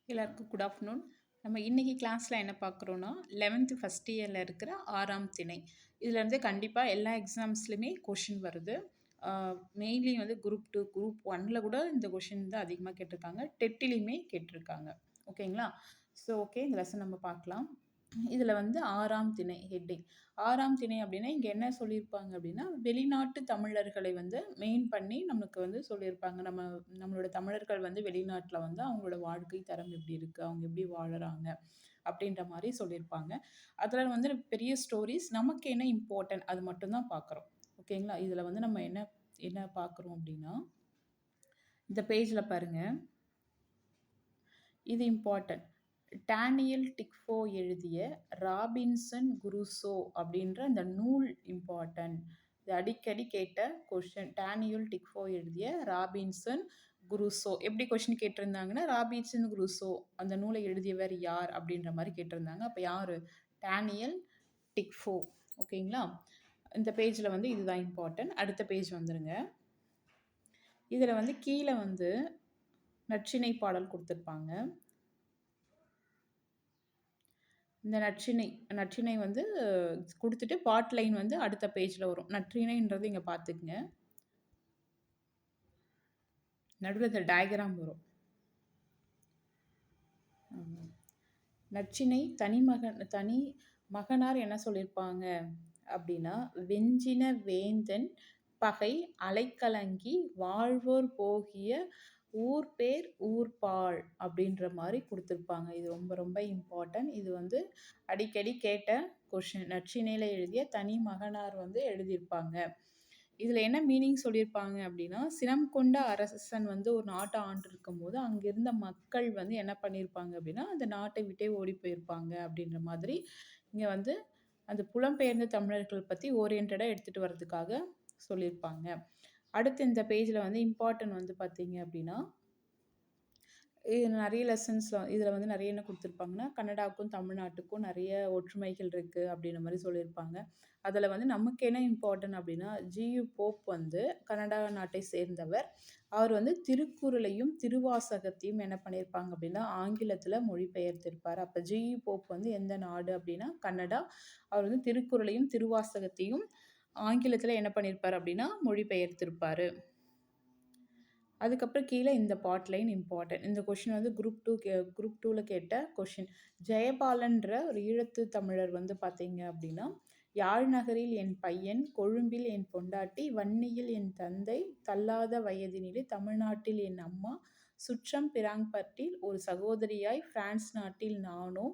எல்லாருக்கும் good afternoon. நம்ம இன்னைக்கு கிளாஸில் என்ன பார்க்குறோன்னா 11th ஃபஸ்ட் இயரில் இருக்கிற 6ஆம் திணை. இதுலேருந்து கண்டிப்பாக எல்லா எக்ஸாம்ஸ்லையுமே கொஷின் வருது. மெயின்லி வந்து குரூப் 2 குரூப் 1ல் கூட இந்த கொஷின் தான் அதிகமாக கேட்டிருக்காங்க. டெட்டிலையுமே கேட்டிருக்காங்க. ஓகேங்களா? ஸோ ஓகே, இந்த லெசன் நம்ம பார்க்கலாம். இதில் வந்து 6ஆம் திணை ஹெட்டிங். 6ஆம் திணை அப்படின்னா இங்கே என்ன சொல்லியிருப்பாங்க அப்படின்னா, வெளிநாட்டு தமிழர்களை வந்து மெயின் பண்ணி நமக்கு வந்து சொல்லியிருப்பாங்க. நம்மளோட தமிழர்கள் வந்து வெளிநாட்டில் வந்து அவங்களோட வாழ்க்கை தரம் எப்படி இருக்குது, அவங்க எப்படி வாழுறாங்க அப்படின்ற மாதிரி சொல்லியிருப்பாங்க. அதில் வந்து பெரிய ஸ்டோரிஸ் நமக்கு என்ன இம்பார்ட்டன்ட் அது மட்டும்தான் பார்க்குறோம். ஓகேங்களா? இதில் வந்து நம்ம என்ன என்ன பார்க்குறோம் அப்படின்னா, இந்த பேஜில் பாருங்கள், இது இம்பார்ட்டன்ட். டேனியல் டிக்ஃபோ எழுதிய ராபின்சன் குருசோ அப்படின்ற அந்த நூல் இம்பார்ட்டன்ட். இது அடிக்கடி கேட்ட கொஷின். டேனியல் டிக்ஃபோ எழுதிய ராபின்சன் குருசோ எப்படி கொஷின் கேட்டிருந்தாங்கன்னா, ராபின்சன் குருசோ அந்த நூலை எழுதியவர் யார் அப்படின்ற மாதிரி கேட்டிருந்தாங்க. அப்போ யார்? டேனியல் டிக்ஃபோ. ஓகேங்களா? இந்த பேஜில் வந்து இதுதான் இம்பார்ட்டன்ட். அடுத்த பேஜ் வந்துருங்க. இதில் வந்து கீழே வந்து நற்றிணை பாடல் கொடுத்துருப்பாங்க. இந்த நற்றிணை வந்து கொடுத்துட்டு பாட் லைன் வந்து அடுத்த பேஜில் வரும். நற்றிணைன்றது இங்கே பார்த்துக்குங்க. நடுவில் இந்த டயக்ராம் வரும். நற்றிணை தனி மகனார் என்ன சொல்லியிருப்பாங்க அப்படின்னா, வெஞ்சின வேந்தன் பகை அலைக்கலங்கி வாழ்வோர் போகிய ஊர் பேர் ஊர்பால் அப்படின்ற மாதிரி கொடுத்துருப்பாங்க. இது ரொம்ப ரொம்ப இம்பார்ட்டன்ட். இது வந்து அடிக்கடி கேட்ட கொஷின். நற்றிணையில் எழுதிய தனி மகனார் வந்து எழுதியிருப்பாங்க. இதில் என்ன மீனிங் சொல்லியிருப்பாங்க அப்படின்னா, சினம் கொண்ட அரசன் வந்து ஒரு நாட்டை ஆண்டு இருக்கும்போது அங்கிருந்த மக்கள் வந்து என்ன பண்ணியிருப்பாங்க அப்படின்னா, அந்த நாட்டை விட்டே ஓடி போயிருப்பாங்க அப்படின்ற மாதிரி இங்கே வந்து அந்த புலம்பெயர்ந்த தமிழர்கள் பற்றி ஓரியன்டாக எடுத்துகிட்டு வர்றதுக்காக சொல்லியிருப்பாங்க. அடுத்து இந்த பேஜில் வந்து இம்பார்ட்டன்ட் வந்து பார்த்தீங்க அப்படின்னா, இது நிறைய லெசன்ஸ் இதில் வந்து நிறைய என்ன கொடுத்துருப்பாங்கன்னா, கன்னடாவுக்கும் தமிழ்நாட்டுக்கும் நிறைய ஒற்றுமைகள் இருக்குது அப்படின்ற மாதிரி சொல்லியிருப்பாங்க. அதில் வந்து நமக்கு என்ன இம்பார்ட்டன்ட் அப்படின்னா, ஜியு போப் வந்து கன்னடா நாட்டை சேர்ந்தவர். அவர் வந்து திருக்குறளையும் திருவாசகத்தையும் என்ன பண்ணியிருப்பாங்க அப்படின்னா, ஆங்கிலத்தில் மொழிபெயர்த்திருப்பார். அப்போ ஜியு போப் வந்து எந்த நாடு அப்படின்னா கன்னடா. அவர் வந்து திருக்குறளையும் திருவாசகத்தையும் ஆங்கிலத்தில் என்ன பண்ணியிருப்பார் அப்படின்னா மொழிபெயர்த்திருப்பார். அதுக்கப்புறம் கீழே இந்த பாட் லைன் இம்பார்ட்டன்ட். இந்த கொஷின் வந்து குரூப் 2ல் கேட்ட கொஷின். ஜெயபாலன்ற ஒரு ஈழத்து தமிழர் வந்து பார்த்தீங்க அப்படின்னா, யாழ் நகரில் என் பையன், கொழும்பில் என் பொண்டாட்டி, வன்னியில் என் தந்தை, தள்ளாத வயதினிலே தமிழ்நாட்டில் என் அம்மா, சுற்றம் பிராங்பர்ட்டில் ஒரு சகோதரியாய், பிரான்ஸ் நாட்டில் நானோ,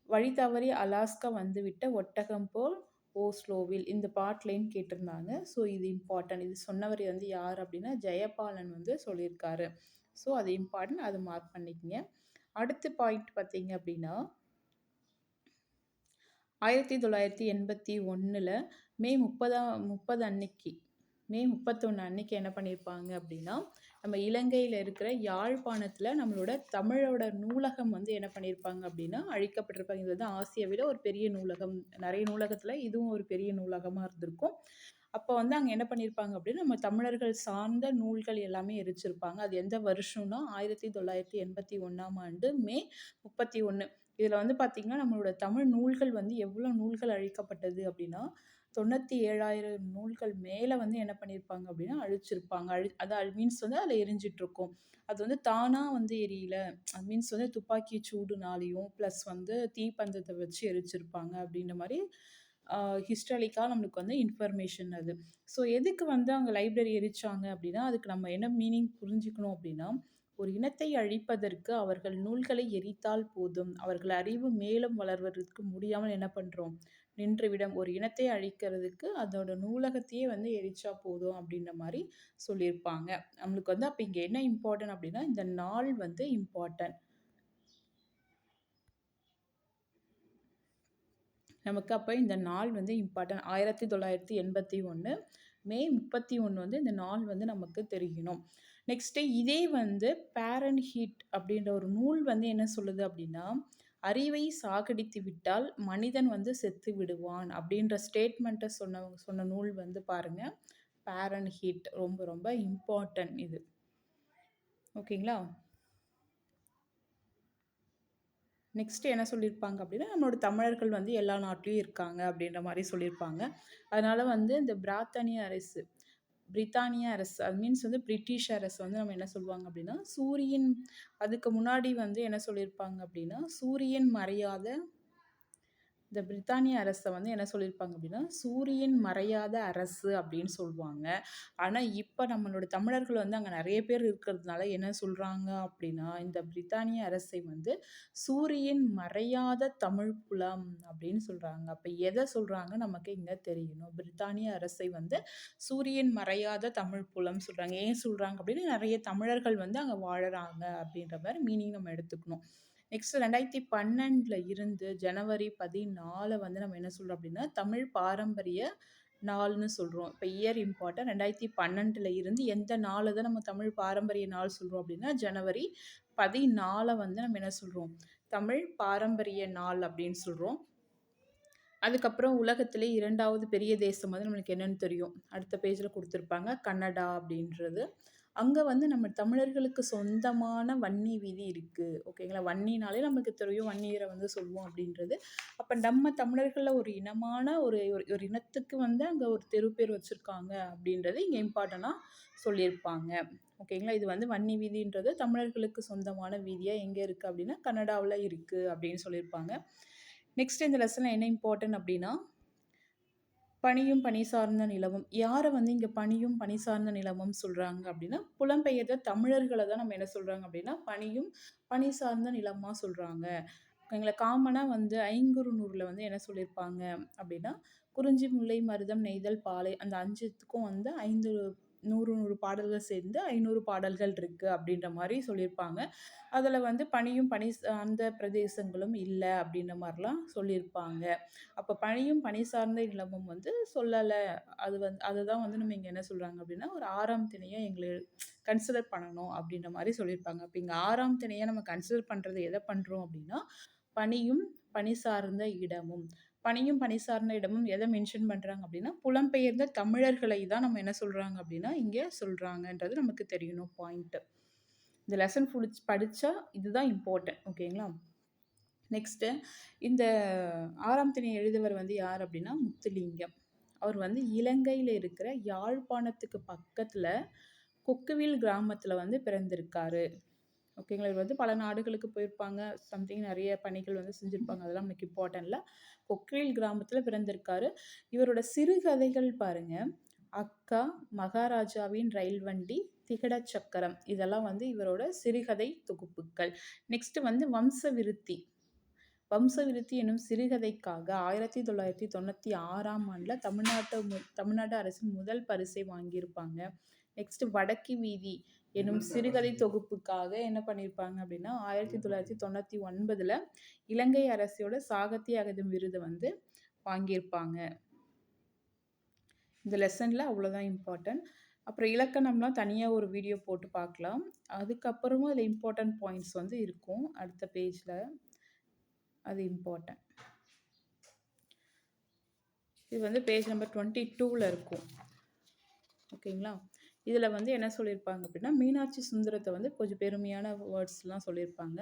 வழி தவறி அலாஸ்கா வந்துவிட்ட ஒட்டகம் போல் ஓஸ்லோவில். இந்த பாட் லைன் கேட்டிருந்தாங்க. ஸோ இது இம்பார்ட்டன்ட். இது சொன்னவர் வந்து யார் அப்படின்னா, ஜெயபாலன் வந்து சொல்லியிருக்காரு. ஸோ அது இம்பார்ட்டன்ட், அது மார்க் பண்ணிக்கங்க. அடுத்த பாயிண்ட் பார்த்தீங்க அப்படின்னா, 1981 மே 30 அன்னைக்கு மே 31 அன்னைக்கு என்ன பண்ணியிருப்பாங்க அப்படின்னா, நம்ம இலங்கையில் இருக்கிற யாழ்ப்பாணத்தில் நம்மளோட தமிழோட நூலகம் வந்து என்ன பண்ணியிருப்பாங்க அப்படின்னா அழிக்கப்பட்டிருப்பாங்க. இது வந்து ஆசியாவில் ஒரு பெரிய நூலகம். நிறைய நூலகத்தில் இதுவும் ஒரு பெரிய நூலகமாக இருந்திருக்கும். அப்போ வந்து அங்கே என்ன பண்ணியிருப்பாங்க அப்படின்னா, நம்ம தமிழர்கள் சார்ந்த நூல்கள் எல்லாமே எரிச்சிருப்பாங்க. அது எந்த வருஷம்னா 1981ஆம் ஆண்டு மே 31. இதில் வந்து பார்த்திங்கன்னா, நம்மளோட தமிழ் நூல்கள் வந்து எவ்வளோ நூல்கள் அழிக்கப்பட்டது அப்படின்னா, 97,000 நூல்கள் மேலே வந்து என்ன பண்ணியிருப்பாங்க அப்படின்னா அழிச்சிருப்பாங்க. அது மீன்ஸ் வந்து அதில் எரிஞ்சிட்ருக்கும். அது வந்து தானாக வந்து எரியல. அது மீன்ஸ் வந்து துப்பாக்கி சூடுனாலையும் ப்ளஸ் வந்து தீப்பந்தத்தை வச்சு எரிச்சிருப்பாங்க அப்படின்ற மாதிரி ஹிஸ்டாரிக்காக நம்மளுக்கு வந்து இன்ஃபர்மேஷன் அது. ஸோ எதுக்கு வந்து அங்கே லைப்ரரி எரிச்சாங்க அப்படின்னா, அதுக்கு நம்ம என்ன மீனிங் புரிஞ்சுக்கணும் அப்படின்னா, ஒரு இனத்தை அழிப்பதற்கு அவர்கள் நூல்களை எரித்தால் போதும். அவர்கள் அறிவு மேலும் வளர்வதற்கு முடியாமல் என்ன பண்ணுறோம், நின்றுவிடும். ஒரு இனத்தை அழிக்கிறதுக்கு அதோட நூலகத்தையே வந்து எரிச்சா போதும் அப்படின்ற மாதிரி சொல்லியிருப்பாங்க. நம்மளுக்கு வந்து அப்போ இங்கே என்ன இம்பார்ட்டன்ட் அப்படின்னா, இந்த நாள் வந்து இம்பார்ட்டன்ட். நமக்கு அப்போ இந்த நாள் வந்து இம்பார்ட்டன்ட். 1981 மே 31 வந்து இந்த நாள் வந்து நமக்கு தெரியணும். நெக்ஸ்ட்டு இதே வந்து பாரன்ஹீட் அப்படின்ற ஒரு நூல் வந்து என்ன சொல்லுது அப்படின்னா, அறிவை சாகடித்து விட்டால் மனிதன் வந்து செத்து விடுவான் அப்படின்ற ஸ்டேட்மெண்ட்டை சொன்ன நூல் வந்து பாருங்கள், பாரன்ஹீட். ரொம்ப ரொம்ப இம்பார்ட்டன்ட் இது. ஓகேங்களா? நெக்ஸ்ட் என்ன சொல்லியிருப்பாங்க அப்படின்னா, நம்மளோட தமிழர்கள் வந்து எல்லா நாட்டிலயும் இருக்காங்க அப்படின்ற மாரி சொல்லியிருப்பாங்க. அதனால வந்து இந்த பிரித்தானிய அரசு அது மீன்ஸ் வந்து பிரிட்டிஷ் அரசு வந்து நம்ம என்ன சொல்லுவாங்க அப்படின்னா, அதுக்கு முன்னாடி வந்து என்ன சொல்லியிருப்பாங்க அப்படின்னா, சூரியன் மறையாத இந்த பிரித்தானிய அரச வந்து என்ன சொல்லியிருப்பாங்க அப்படின்னா, "சூரியன் மறையாத அரசு" அப்படின்னு சொல்லுவாங்க. ஆனா, இப்ப நம்மளோட தமிழர்கள் வந்து அங்க நெறைய பேர் இருக்கிறதுனால என்ன சொல்றாங்க அப்படின்னா, இந்த பிரித்தானிய அரசை வந்து "சூரியன் மறையாத தமிழ் புலம்" அப்படின்னு சொல்றாங்க. அப்ப எத சொல்றாங்க நமக்கு இங்க தெரியணும். பிரித்தானிய அரசை வந்து "சூரியன் மறையாத தமிழ் புலம்" சொல்றாங்க. ஏன் சொல்றாங்க அப்படின்னா, நெறைய தமிழர்கள் வந்து அங்க வாழுறாங்க அப்படின்ற மாரி மீனிங் நம்ம எடுத்துக்கணும். நெக்ஸ்ட் 2012ல இருந்து ஜனவரி 14 வந்து நம்ம என்ன சொல்றோம் அப்படின்னா, தமிழ் பாரம்பரிய நாள்னு சொல்றோம். இப்ப இயர் இம்பார்ட்டன்ட். 2012ல இருந்து எந்த நாள தான் நம்ம தமிழ் பாரம்பரிய நாள் சொல்றோம் அப்படின்னா, ஜனவரி 14 வந்து நம்ம என்ன சொல்றோம்? தமிழ் பாரம்பரிய நாள் அப்படின்னு சொல்றோம். அதுக்கப்புறம் உலகத்திலே 2வது பெரிய தேசம் வந்து நம்மளுக்கு என்னன்னு தெரியும். அடுத்த பேஜ்ல குடுத்திருப்பாங்க. கனடா அப்படின்றது. அங்க வந்து நம்ம தமிழர்களுக்கு சொந்தமான வன்னி வீதி இருக்கு. ஓகேங்களா? வன்னினாலே நமக்கு தெரியும். வன்னியர வந்து சொல்லுவோம் அப்படின்றது. அப்ப நம்ம தமிழர்கள்ல ஒரு இனமான ஒரு ஒரு ஒரு இனத்துக்கு வந்து அங்க ஒரு தெரு பேர் வச்சிருக்காங்க அப்படின்றது இங்க இம்பார்ட்டன்ட்டா சொல்லியிருப்பாங்க. ஓகேங்களா? இது வந்து வன்னி வீதின்றது தமிழர்களுக்கு சொந்தமான வீதியா எங்க இருக்கு அப்படின்னா, கனடாவுல இருக்கு அப்படின்னு சொல்லியிருப்பாங்க. நெக்ஸ்ட் இந்த லெசன்ல என்ன இம்பார்ட்டன்ட் அப்படின்னா, பனியும் பனி சார்ந்த நிலமும். யார வந்து இங்க பனியும் பனி சார்ந்த நிலமும் சொல்றாங்க அப்படின்னா, புலம்பெயர்ந்த தமிழர்கள தான் நம்ம என்ன சொல்றாங்க அப்படின்னா, பனியும் பனி சார்ந்த நிலமா சொல்றாங்க. ஓகேங்களா? காமனா வந்து ஐங்குறுநூறுல வந்து என்ன சொல்லியிருப்பாங்க அப்படின்னா, குறிஞ்சி, முல்லை, மருதம், நெய்தல், பாலை அந்த 5த்துக்கும் வந்து 100 பாடல்கள் சேர்ந்து 500 பாடல்கள் இருக்கு அப்படின்ற மாரி சொல்லியிருப்பாங்க. அதுல வந்து பனியும் பனி சார்ந்த பிரதேசங்களும் இல்ல அப்படின்ற மாரிலாம் சொல்லியிருப்பாங்க. அப்ப பனியும் பனி சார்ந்த நிலமும் வந்து சொல்லல. அதுதான் வந்து நம்ம இங்க என்ன சொல்றாங்க அப்படின்னா, ஒரு 6ஆம் திணையா கன்சிடர் பண்ணணும் அப்படின்ற மாரி சொல்லியிருப்பாங்க. அப்ப இங்க 6ஆம் திணையா நம்ம கன்சிடர் பண்றது எத பண்றோம் அப்படின்னா, பனியும் பனி சார்ந்த இடமும். பனியும் பனி சார்ந்த இடமும் எத மென்ஷன் பண்றாங்க அப்படின்னா, புலம்பெயர்ந்த தமிழர்களை தான் நம்ம என்ன சொல்றாங்க அப்படின்னா, இங்க சொல்றாங்கன்றது நமக்கு தெரியணும் பாயிண்ட். இந்த லெசன் படிச்சா இதுதான் இம்பார்ட்டன்ட். ஓகேங்களா? நெக்ஸ்ட்டு இந்த 6ஆம் திணை எழுதியவர் வந்து யார் அப்படின்னா, முத்துலிங்கம். அவர் வந்து இலங்கையில இருக்கிற யாழ்ப்பாணத்துக்கு பக்கத்துல கொக்குவில் கிராமத்துல வந்து பிறந்திருக்காரு. ஓகேங்களா? இவர் வந்து பல நாடுகளுக்கு போயிருப்பாங்க. சம்திங் நெறைய பணிகள் வந்து செஞ்சிருப்பாங்க. அதெல்லாம் நமக்கு இம்பார்ட்டன்ட் இல்ல. கொக்குவில் கிராமத்துல பிறந்திருக்காரு. இவரோட சிறுகதைகள் பாருங்க. அக்கா, மகாராஜாவின் ரயில் வண்டி, திகட சக்கரம் இதெல்லாம் வந்து இவரோட சிறுகதை தொகுப்புகள். நெக்ஸ்ட் வந்து வம்சவிருத்தி எனும் சிறுகதைக்காக 1996ஆம் ஆண்டுல தமிழ்நாடு அரசின் முதல் பரிசை வாங்கியிருப்பாங்க. நெக்ஸ்ட் வடக்கு வீதி எனும் சிறுகதை தொகுப்புக்காக என்ன பண்ணியிருப்பாங்க அப்படின்னா 1999ல இலங்கை அரசியோட சாகித்ய அகாதமி விருதை வந்து வாங்கியிருப்பாங்க. இந்த லெசன்ல அவ்வளோதான் இம்பார்ட்டன்ட். அப்புறம் இலக்கணம்லாம் தனியா ஒரு வீடியோ போட்டு பார்க்கலாம். அதுக்கப்புறமும் அதில் இம்பார்ட்டன்ட் பாயிண்ட்ஸ் வந்து இருக்கும் அடுத்த பேஜ்ல. அது இம்பார்ட்டன்ட். இது வந்து பேஜ் நம்பர் 22ல இருக்கும். ஓகேங்களா? இதில் வந்து என்ன சொல்லியிருப்பாங்க அப்படின்னா, மீனாட்சி சுந்தரத்தை வந்து கொஞ்சம் பெருமையான வேர்ட்ஸ்லாம் சொல்லியிருப்பாங்க.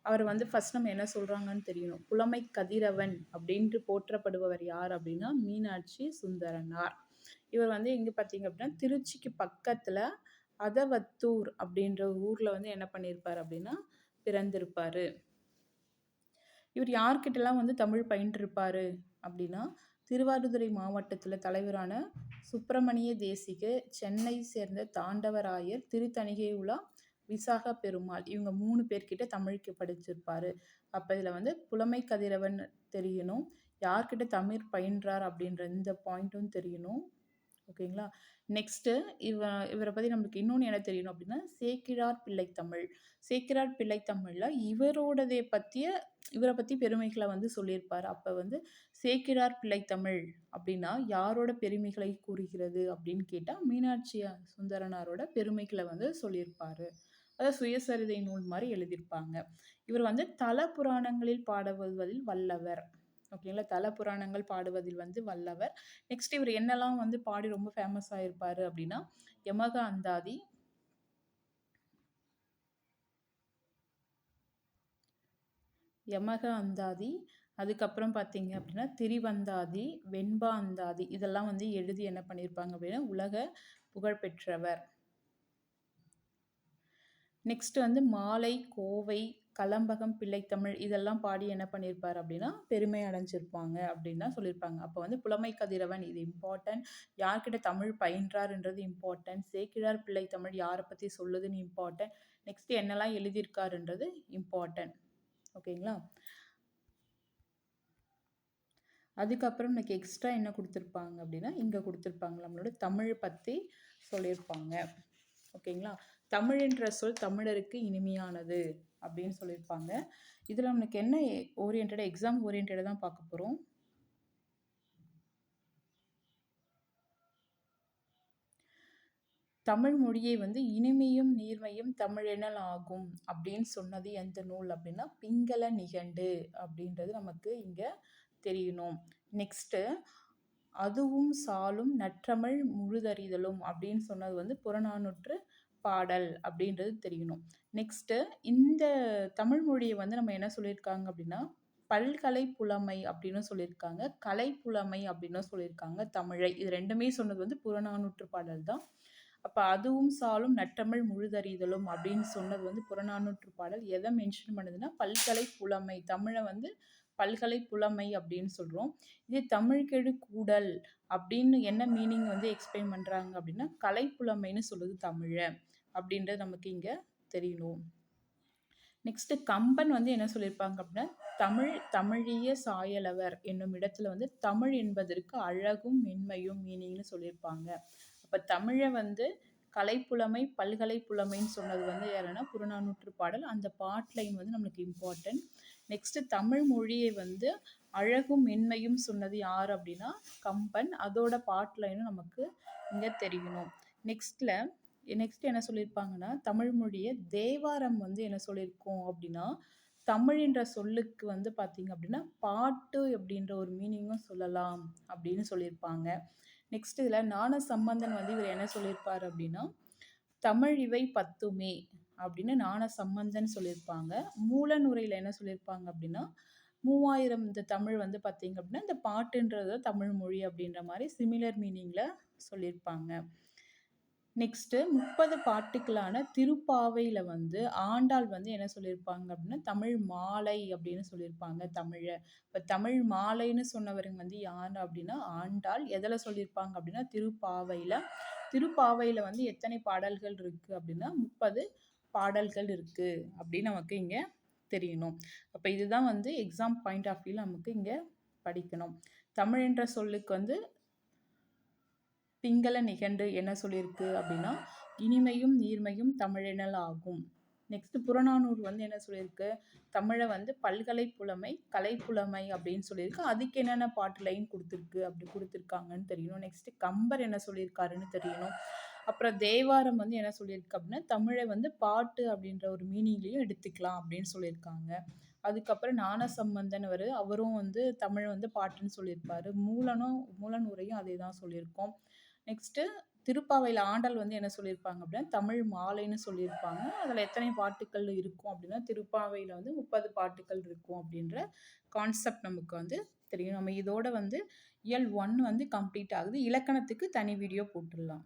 அவர் வந்து ஃபர்ஸ்ட் நம்ம என்ன சொல்கிறாங்கன்னு தெரியணும். புலமை கதிரவன் அப்படின்ட்டு போற்றப்படுபவர் யார் அப்படின்னா, மீனாட்சி சுந்தரனார். இவர் வந்து எங்கே பார்த்தீங்க அப்படின்னா, திருச்சிக்கு பக்கத்தில் அதவத்தூர் அப்படின்ற ஊரில் வந்து என்ன பண்ணியிருப்பார் அப்படின்னா, பிறந்திருப்பார். இவர் யார்கிட்டலாம் வந்து தமிழ் பயின்றிருப்பார் அப்படின்னா, திருவாவடுதுறை மாவட்டத்தில் தலைவரான சுப்பிரமணிய தேசிக, சென்னை சேர்ந்த தாண்டவராயர், திருத்தணிகை உலா, விசாக பெருமாள் இவங்க 3 பேர்கிட்ட தமிழுக்கு படிச்சிருப்பாரு. அப்போ இதில் வந்து புலமை கதிரவன் தெரியணும். யார்கிட்ட தமிழ் பயின்றார் அப்படின்ற இந்த பாயிண்ட்டும் தெரியணும். ஓகேங்களா? நெக்ஸ்ட்டு இவரை பற்றி நம்மளுக்கு இன்னொன்று என்ன தெரியணும் அப்படின்னா, சேக்கிழார் பிள்ளைத்தமிழ். சேக்கிழார் பிள்ளைத்தமிழில் இவரை பற்றி பெருமைகளை வந்து சொல்லியிருப்பார். அப்போ வந்து சேக்கிழார் பிள்ளைத்தமிழ் அப்படின்னா யாரோட பெருமைகளை கூறுகிறது அப்படின்னு கேட்டால், மீனாட்சி சுந்தரனாரோட பெருமைகளை வந்து சொல்லியிருப்பார். அதாவது சுயசரிதை நூல் மாதிரி எழுதியிருப்பாங்க. இவர் வந்து தல புராணங்களில் பாடுவதில் வல்லவர். ஓகேங்களா? தல புராணங்கள் பாடுவதில் வந்து வல்லவர். நெக்ஸ்ட் இவர் என்னெல்லாம் வந்து பாடி ரொம்ப ஃபேமஸ் ஆயிருப்பாரு அப்படின்னா, யமக அந்தாதி, யமக அந்தாதி, அதுக்கப்புறம் பார்த்தீங்க அப்படின்னா திரிவந்தாதி, வெண்பா அந்தாதி இதெல்லாம் வந்து எழுதி என்ன பண்ணியிருப்பாங்க அப்படின்னா உலக புகழ்பெற்றவர். நெக்ஸ்ட் வந்து மாலை, கோவை, கலம்பகம், பிள்ளைத்தமிழ் இதெல்லாம் பாடி என்ன பண்ணியிருப்பார் அப்படின்னா பெருமை அடைஞ்சிருப்பாங்க அப்படின்னு தான் சொல்லியிருப்பாங்க. அப்போ வந்து புலமை கதிரவன் இது இம்பார்ட்டன்ட், யார்கிட்ட தமிழ் பயின்றார்ன்றது இம்பார்ட்டன்ட், சேக்கிழார் பிள்ளைத்தமிழ் யாரை பற்றி சொல்லுதுன்னு இம்பார்ட்டன்ட், நெக்ஸ்ட் என்னெல்லாம் எழுதியிருக்காருன்றது இம்பார்ட்டன்ட். ஓகேங்களா? அதுக்கப்புறம் எனக்கு எக்ஸ்ட்ரா என்ன கொடுத்துருப்பாங்க அப்படின்னா இங்கே கொடுத்துருப்பாங்க நம்மளோட தமிழ் பற்றி சொல்லியிருப்பாங்க. ஓகேங்களா? தமிழ் என்ற சொல் தமிழருக்கு இனிமையானது அப்படின்னு சொல்லியிருப்பாங்க. இதில் நம்மளுக்கு என்ன ஓரியன்டாக எக்ஸாம் ஓரியன்டாக தான் பார்க்க போகிறோம். தமிழ் மொழியை வந்து இனிமையும் நீர்மையும் தமிழெனல் ஆகும் அப்படின்னு சொன்னது எந்த நூல் அப்படின்னா பிங்கள நிகண்டு அப்படின்றது நமக்கு இங்கே தெரியணும். நெக்ஸ்ட்டு அதுவும் சாலும் நற்றமிழ் முழுதறிதலும் அப்படின்னு சொன்னது வந்து புறநானூற்று பாடல் அப்படின்றது தெரியணும். நெக்ஸ்ட்டு இந்த தமிழ் மொழியை வந்து நம்ம என்ன சொல்லியிருக்காங்க அப்படின்னா பல்கலை புலமை அப்படின்னு சொல்லியிருக்காங்க, கலைப்புலமை அப்படின்னு சொல்லியிருக்காங்க தமிழை. இது ரெண்டுமே சொன்னது வந்து புறநானூற்று பாடல் தான். அப்போ அதுவும் சாலும் நற்றமிழ் முழுதறிதலும் அப்படின்னு சொன்னது வந்து புறநானூற்று பாடல். எதை மென்ஷன் பண்ணுதுன்னா பல்கலை புலமை, தமிழை வந்து பல்கலை புலமை அப்படின்னு சொல்கிறோம். இதே தமிழ்கெழு கூடல் அப்படின்னு என்ன மீனிங் வந்து எக்ஸ்பிளைன் பண்ணுறாங்க அப்படின்னா கலைப்புலமைன்னு சொல்லுது தமிழை அப்படின்றது நமக்கு இங்கே தெரியணும். நெக்ஸ்ட்டு கம்பன் வந்து என்ன சொல்லியிருப்பாங்க அப்படின்னா தமிழிய சாயலவர் என்னும் இடத்துல வந்து தமிழ் என்பதற்கு அழகும் மென்மையும் மீனிங்னு சொல்லியிருப்பாங்க. அப்போ தமிழை வந்து கலைப்புலமை பல்கலை புலமைன்னு சொன்னது வந்து யாருன்னா புறநானூற்று பாடல். அந்த பாட்லைன் வந்து நம்மளுக்கு இம்பார்ட்டன்ட். நெக்ஸ்ட்டு தமிழ் மொழியை வந்து அழகும் மென்மையும் சொன்னது யார் அப்படின்னா கம்பன். அதோட பாட்லைனும் நமக்கு இங்கே தெரியணும். நெக்ஸ்ட் என்ன சொல்லியிருப்பாங்கன்னா தமிழ் மொழியை தேவாரம் வந்து என்ன சொல்லியிருக்கோம் அப்படின்னா தமிழ் என்ற சொல்லுக்கு வந்து பார்த்தீங்க அப்படின்னா பாட்டு அப்படின்ற ஒரு மீனிங்கும் சொல்லலாம் அப்படின்னு சொல்லியிருப்பாங்க. நெக்ஸ்ட் இதில் ஞான சம்பந்தன் வந்து இவர் என்ன சொல்லியிருப்பார் அப்படின்னா தமிழ் இவை பத்துமே அப்படின்னு ஞான சம்பந்தன் சொல்லியிருப்பாங்க. மூலனுரையில் என்ன சொல்லியிருப்பாங்க அப்படின்னா 3000 இந்த தமிழ் வந்து பார்த்தீங்க அப்படின்னா இந்த பாட்டுன்றது தமிழ் மொழி அப்படின்ற மாதிரி சிமிலர் மீனிங்கில் சொல்லியிருப்பாங்க. நெக்ஸ்ட்டு 30 பாட்டுக்களான திருப்பாவையில் வந்து ஆண்டாள் வந்து என்ன சொல்லியிருப்பாங்க அப்படின்னா தமிழ் மாலை அப்படின்னு சொல்லியிருப்பாங்க தமிழை. இப்போ தமிழ் மாலைன்னு சொன்னவருங்க வந்து யார் அப்படின்னா ஆண்டாள். எதில் சொல்லியிருப்பாங்க அப்படின்னா திருப்பாவையில். திருப்பாவையில் வந்து எத்தனை பாடல்கள் இருக்குது அப்படின்னா 30 பாடல்கள் இருக்குது அப்படின்னு நமக்கு இங்கே தெரியணும். அப்போ இதுதான் வந்து எக்ஸாம் பாயிண்ட் ஆஃப் வியூவில் நமக்கு இங்கே படிக்கணும். தமிழ் என்ற சொல்லுக்கு வந்து பிங்கள நிகண்டு என்ன சொல்லியிருக்கு அப்படின்னா இனிமையும் நீர்மையும் தமிழெனல் ஆகும். நெக்ஸ்ட் புறநானூறு வந்து என்ன சொல்லியிருக்கு தமிழை வந்து பல்கலை புலமை கலைப்புலமை அப்படின்னு சொல்லியிருக்கு. அதுக்கு என்னென்ன பாட்டு லைன் கொடுத்துருக்காங்கன்னு தெரியணும். நெக்ஸ்ட் கம்பர் என்ன சொல்லியிருக்காருன்னு தெரியணும். அப்புறம் தேவாரம் வந்து என்ன சொல்லியிருக்கு அப்படின்னா தமிழை வந்து பாட்டு அப்படின்ற ஒரு மீனிங்லேயும் எடுத்துக்கலாம் அப்படின்னு சொல்லியிருக்காங்க. அதுக்கப்புறம் ஞானசம்பந்தன் அவரும் வந்து தமிழ் வந்து பாட்டுன்னு சொல்லியிருப்பாரு. மூலனுரையும் அதே தான் சொல்லியிருக்கோம். நெக்ஸ்ட்டு திருப்பாவையில் ஆண்டாள் வந்து என்ன சொல்லியிருப்பாங்க அப்படின்னா தமிழ் மாலைன்னு சொல்லியிருப்பாங்க. அதில் எத்தனை பாட்டுக்கள் இருக்கும் அப்படின்னா திருப்பாவையில் வந்து 30 பாட்டுக்கள் இருக்கும் அப்படின்ற கான்செப்ட் நமக்கு வந்து தெரியும். நம்ம இதோட வந்து இயல் 1 வந்து கம்ப்ளீட் ஆகுது. இலக்கணத்துக்கு தனி வீடியோ போட்டுடலாம்.